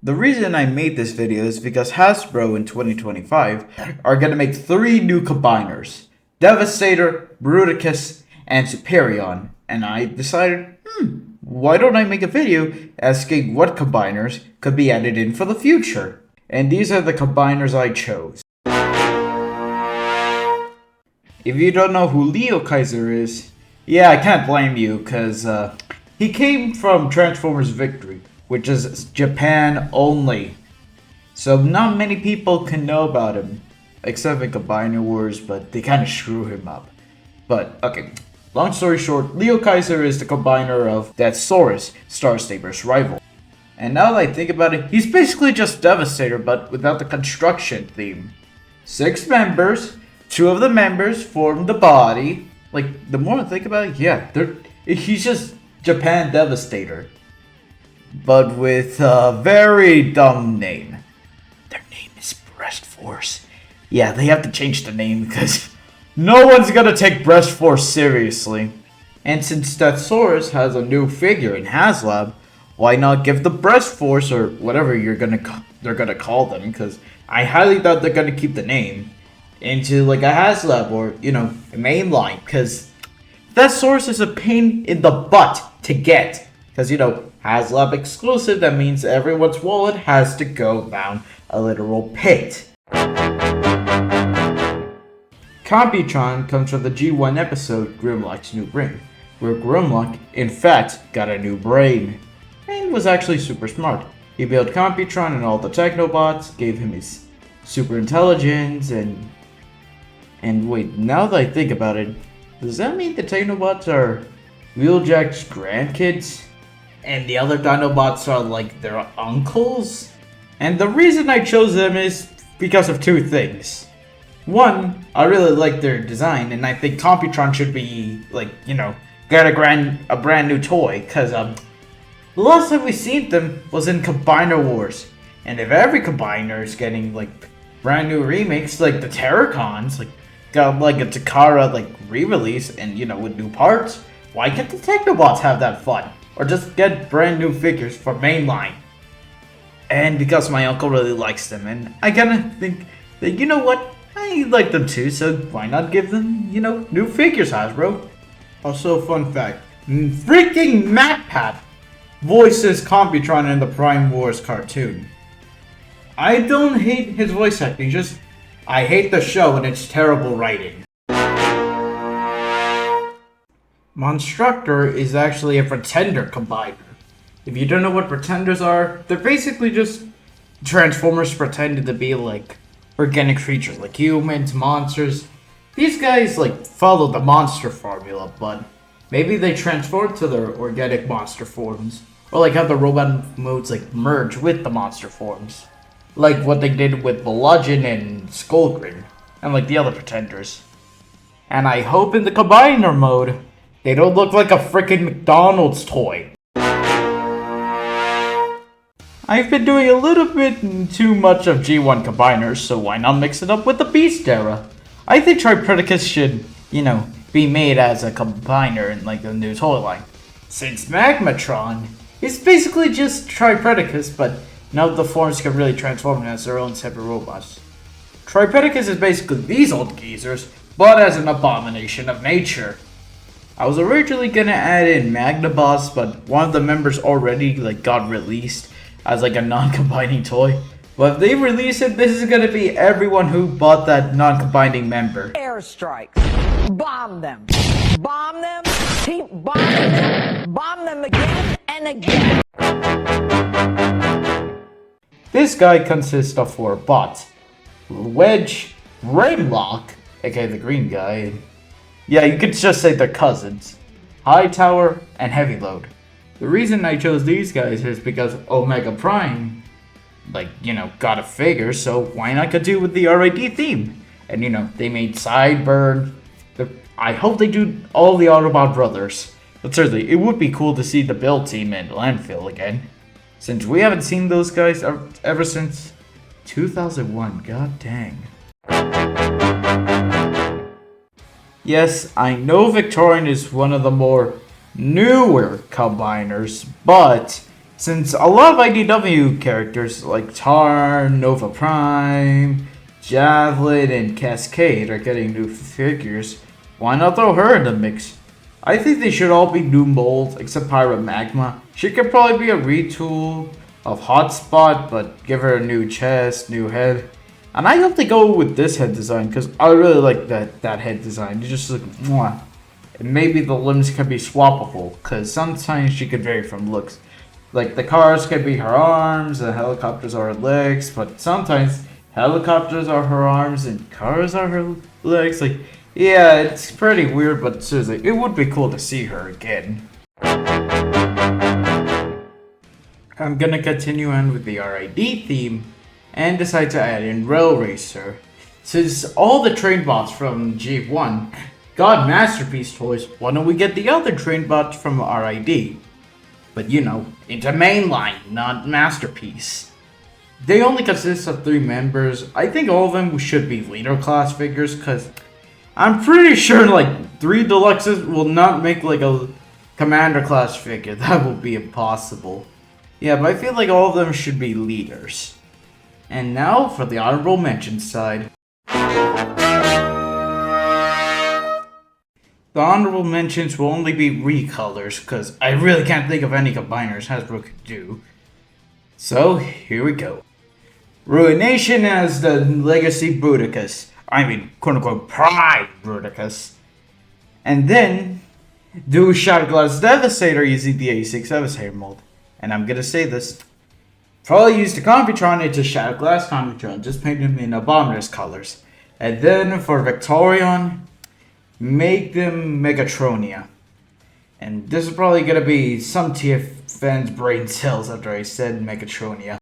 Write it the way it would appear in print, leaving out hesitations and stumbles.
The reason I made this video is because Hasbro in 2025 are gonna make 3 new combiners. Devastator, Bruticus, and Superion. And I decided, why don't I make a video asking what combiners could be added in for the future? And these are the combiners I chose. If you don't know who Leo Kaiser is, yeah, I can't blame you, because he came from Transformers Victory, which is Japan only. So not many people can know about him, except in Combiner Wars, but they kind of screw him up. But, okay, long story short, Leo Kaiser is the combiner of Deathsaurus, Star Saber's rival. And now that I think about it, he's basically just Devastator, but without the construction theme. 6 members, 2 of the members form the body. Like, the more I think about it, yeah, he's just Japan Devastator. But with a very dumb name. Their name is Breast Force. Yeah, they have to change the name because no one's gonna take Breast Force seriously. And since Deathsaurus has a new figure in HasLab, why not give the Breast Force, or whatever they're gonna call them, because I highly doubt they're gonna keep the name, into like a HasLab or, a mainline, because Deathsaurus is a pain in the butt to get. Because, HasLab exclusive, that means everyone's wallet has to go down a literal pit. Computron comes from the G1 episode Grimlock's New Brain, where Grimlock, in fact, got a new brain, and was actually super smart. He built Computron and all the Technobots, gave him his super intelligence, and wait, now that I think about it, does that mean the Technobots are Wheeljack's grandkids? And the other Dinobots are like their uncles? And the reason I chose them is because of 2 things. One, I really like their design, and I think Computron should be, get a brand new toy, because the last time we seen them was in Combiner Wars. And if every combiner is getting, brand new remakes, like the Terracons, got, a Takara, re-release, and, with new parts, why can't the Technobots have that fun? Or just get brand new figures for mainline. And because my uncle really likes them, and I kinda think that, I like them too, so why not give them, new figures, Hasbro? Also, fun fact, freaking MatPat voices Computron in the Prime Wars cartoon. I don't hate his voice acting, just I hate the show and its terrible writing. Monstructor is actually a pretender combiner. If you don't know what pretenders are, they're basically just Transformers pretended to be organic creatures, like humans, monsters. These guys follow the monster formula, but maybe they transform to their organic monster forms. Or have the robot modes merge with the monster forms. Like what they did with Bludgeon and Skullgrim, and the other pretenders. And I hope in the combiner mode, they don't look like a freaking McDonald's toy. I've been doing a little bit too much of G1 combiners, so why not mix it up with the Beast era? I think Tripredicus should, be made as a combiner in the new toy line. Since Magmatron is basically just Tripredicus, but now the forms can really transform as their own separate robots. Tripredicus is basically these old geezers, but as an abomination of nature. I was originally gonna add in Magnaboss, but one of the members already got released as a non-combining toy. But if they release it, this is gonna be everyone who bought that non-combining member. Airstrikes. Bomb them. Bomb them. Keep bombing them. Bomb them again and again. This guy consists of 4 bots. Wedge, Rainlock, aka the green guy. Yeah, you could just say they're cousins. Hightower, and Heavy Load. The reason I chose these guys is because Omega Prime, got a figure, so why not continue with the RID theme? And they made Sideburn. I hope they do all the Autobot brothers. But seriously, it would be cool to see the build team in Landfill again. Since we haven't seen those guys ever since 2001, god dang. Yes, I know Victorian is one of the more newer combiners, but Since a lot of IDW characters like Tar, Nova Prime, Javelin, and Cascade are getting new figures, why not throw her in the mix? I think they should all be new molds except Pirate Magma. She could probably be a retool of Hotspot, but give her a new chest, new head. And I hope they go with this head design because I really like that head design. You just look mwah. And maybe the limbs can be swappable because sometimes she could vary from looks. Like the cars could be her arms, the helicopters are her legs, but sometimes helicopters are her arms and cars are her legs. Like, yeah, it's pretty weird, but seriously, it would be cool to see her again. I'm gonna continue on with the RID theme and decide to add in Rail Racer. Since all the train bots from G1 got Masterpiece toys, why don't we get the other train bots from RID? But you know, into mainline, not Masterpiece. They only consist of 3 members. I think all of them should be leader class figures because I'm pretty sure like 3 deluxes will not make like a commander class figure. That would be impossible. Yeah, but I feel like all of them should be leaders. And now for the honorable mention side. The honorable mentions will only be recolors, because I really can't think of any combiners Hasbro could do. So, here we go. Ruination as the Legacy Bruticus. I mean, quote-unquote, Pride Bruticus. And then, do Shotglass Devastator using the A6 Devastator mold. And I'm gonna say this. Probably use the Computron into Shotglass Computron, just paint them in Abominous colors. And then for Victorian, make them Megatronia. And this is probably gonna be some TF fans' brain cells after I said Megatronia.